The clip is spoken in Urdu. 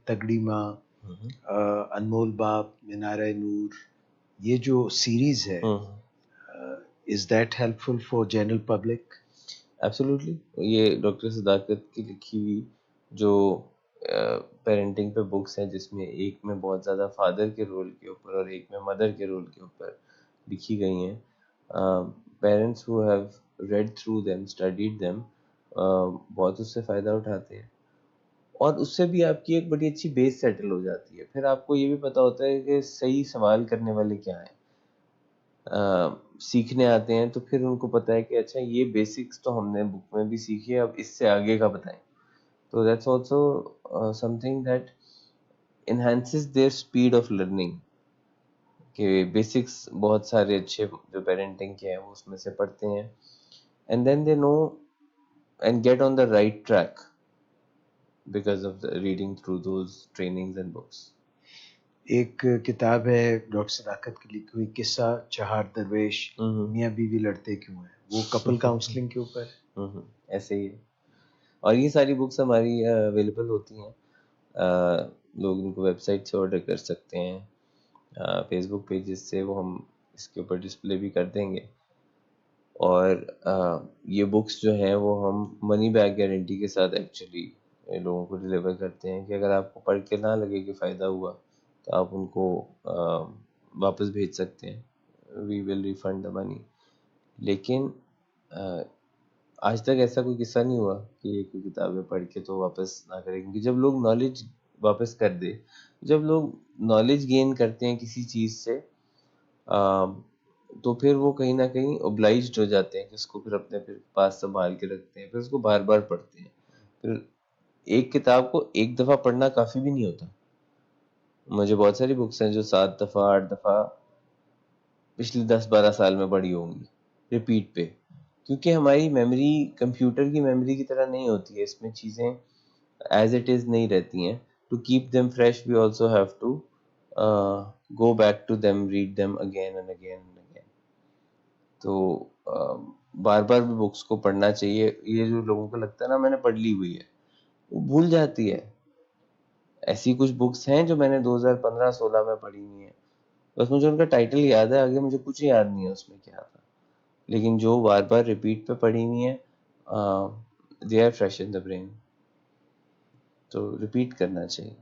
تگڑی ماں، انمول باپ، مینار نور، یہ جو سیریز ہے is that helpful for general public? Absolutely. یہ ڈاکٹر صداقت کی لکھی ہوئی جو پیرنٹنگ پہ بکس ہیں، جس میں ایک میں بہت زیادہ فادر کے رول کے اوپر اور ایک میں مدر کے رول کے اوپر لکھی گئی ہیں. Parents who have read through them, studied them, بہت اس سے فائدہ اٹھاتے ہیں، اور اس سے بھی آپ کی ایک بڑی اچھی بیس سیٹل ہو جاتی ہے. پھر آپ کو یہ بھی پتہ ہوتا ہے کہ صحیح سوال کرنے والے کیا ہیں. سیکھنے آتے ہیں تو پھر ان کو پتہ ہے کہ اچھا یہ بیسکس تو ہم نے بک میں بھی سیکھی ہے، اب اس سے آگے کا بتائیں. تو that's also something that enhances their speed of learning, کہ بیسکس بہت سارے اچھے جو پیرنٹنگ کے ہیں وہ اس میں سے پڑھتے ہیں، and then they know and get on the right track because of reading through those trainings and books. ایک کتاب ہے ڈاکٹر صداقت کی لکھی ہوئی، قصہ چہار درویش میاں بیوی لڑتے کیوں ہیں، وہ کپل کاؤنسلنگ کے اوپر. ایسے ہی ہے. اور یہ ساری بکس ہماری اویلیبل ہوتی ہیں، لوگ ان کو ویب سائٹ سے آرڈر کر سکتے ہیں، فیس بک پیجز سے وہ ہم اس کے اوپر ڈسپلے بھی کر دیں گے. اور یہ بکس جو ہیں وہ ہم منی بیک گارنٹی کے ساتھ ایکچولی لوگوں کو ڈلیور کرتے ہیں، کہ اگر آپ کو پڑھ کے نہ لگے کہ فائدہ ہوا تو آپ ان کو واپس بھیج سکتے ہیں، وی ول ریفنڈ دا منی. لیکن آج تک ایسا کوئی قصہ نہیں ہوا کہ یہ کوئی کتابیں پڑھ کے تو واپس نہ کریں، کیونکہ جب لوگ نالج واپس کر دے، جب لوگ نالج گین کرتے ہیں کسی چیز سے، تو پھر وہ کہیں نہ کہیں اوبلائزڈ ہو جاتے ہیں کہ اس کو پھر اپنے پھر پاس سنبھال کے رکھتے ہیں، پھر اس کو بار بار پڑھتے ہیں. پھر ایک کتاب کو ایک دفعہ پڑھنا کافی بھی نہیں ہوتا. مجھے بہت ساری بکس ہیں جو 7 دفعہ 8 دفعہ پچھلے 10-12 سال میں پڑھی ہوں گی ریپیٹ پہ، کیونکہ ہماری میموری کمپیوٹر کی میموری کی طرح نہیں ہوتی ہے، اس میں چیزیں ایز اٹ از نہیں رہتی ہیں. To keep them fresh we also have to go back to them, read them again and again and again. تو بار بار بھی بکس کو پڑھنا چاہیے. یہ جو لوگوں کو لگتا ہے نا میں نے پڑھ لی ہوئی ہے، وہ بھول جاتی ہے. ایسی کچھ بکس ہیں جو میں نے 2015-16 میں پڑھی ہوئی ہیں، بس مجھے ان کا ٹائٹل یاد ہے، آگے مجھے کچھ یاد نہیں ہے اس میں کیا تھا. لیکن جو بار بار ریپیٹ پہ پڑھی ہوئی ہیں، they are fresh in the brain, تو ریپیٹ کرنا چاہیے.